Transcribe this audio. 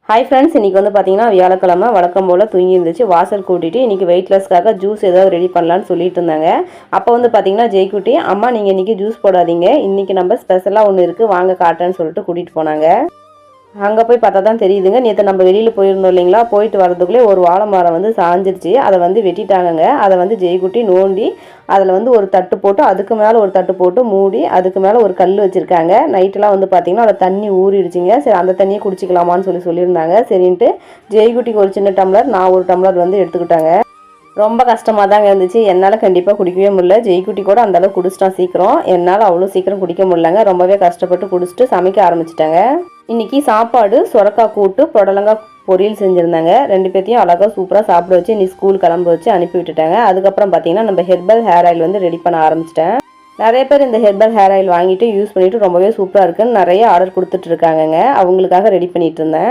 Hi friends, இன்றைக்கி வந்து பார்த்தீங்கன்னா வியாழக்கிழமை வழக்கம் போல் தூங்கி இருந்துச்சு. வாசல் கூட்டிட்டு இன்றைக்கி வெயிட் லாஸ்க்காக ஜூஸ் ஏதாவது ரெடி பண்ணலான்னு சொல்லிட்டு இருந்தாங்க. அப்போ வந்து பார்த்தீங்கன்னா ஜெய்குட்டி, அம்மா நீங்கள் இன்றைக்கி ஜூஸ் போடாதீங்க, இன்றைக்கி நம்ம ஸ்பெஷலாக ஒன்று இருக்குது வாங்க காட்டுறேன்னு சொல்லிட்டு கூட்டிகிட்டு போனாங்க. அங்கே போய் பார்த்தா தான் தெரியுதுங்க, நேற்று நம்ம வெளியில் போயிருந்தோம் இல்லைங்களா, போயிட்டு வரதுக்குள்ளே ஒரு வாழை மரம் வந்து சாஞ்சிருச்சு. அதை வந்து வெட்டிட்டாங்கங்க. அதை வந்து ஜெய்குட்டி நோண்டி அதில் வந்து ஒரு தட்டு போட்டு, அதுக்கு மேலே ஒரு தட்டு போட்டு மூடி, அதுக்கு மேலே ஒரு கல் வச்சுருக்காங்க. நைட்டெலாம் வந்து பார்த்திங்கன்னா அதில் தண்ணி ஊறிடுச்சிங்க. சரி அந்த தண்ணியை குடிச்சிக்கலாமான்னு சொல்லியிருந்தாங்க. சரின்ட்டு ஜெய்குட்டிக்கு ஒரு சின்ன டம்ளர், நான் ஒரு டம்ளர் வந்து எடுத்துக்கிட்டாங்க. ரொம்ப கஷ்டமாக தாங்க இருந்துச்சு. என்னால் கண்டிப்பாக குடிக்கவே முடியல. ஜெய்குட்டி கூட அந்தளவு குடிச்சிட்டான் சீக்கிரம். என்னால் அவ்வளோ சீக்கிரம் குடிக்க முடியலங்க. ரொம்பவே கஷ்டப்பட்டு குடிச்சிட்டு சமைக்க ஆரம்பிச்சிட்டாங்க. இன்றைக்கி சாப்பாடு சொரக்காய் கூட்டு, புடலங்காய் பொரியல் செஞ்சுருந்தாங்க. 2 பேர்த்தையும் அழகாக சூப்பராக சாப்பிட வச்சு இன்னைக்கு ஸ்கூல் கிளம்ப வச்சு அனுப்பி விட்டுட்டாங்க. அதுக்கப்புறம் பார்த்தீங்கன்னா நம்ம ஹெர்பல் ஹேர் ஆயில் வந்து ரெடி பண்ண ஆரம்பிச்சிட்டேன். நிறைய பேர் இந்த ஹெர்பல் ஹேர் ஆயில் வாங்கிட்டு யூஸ் பண்ணிவிட்டு ரொம்பவே சூப்பராக இருக்குன்னு நிறைய ஆர்டர் கொடுத்துட்ருக்காங்கங்க. அவங்களுக்காக ரெடி பண்ணிகிட்டு இருந்தேன்.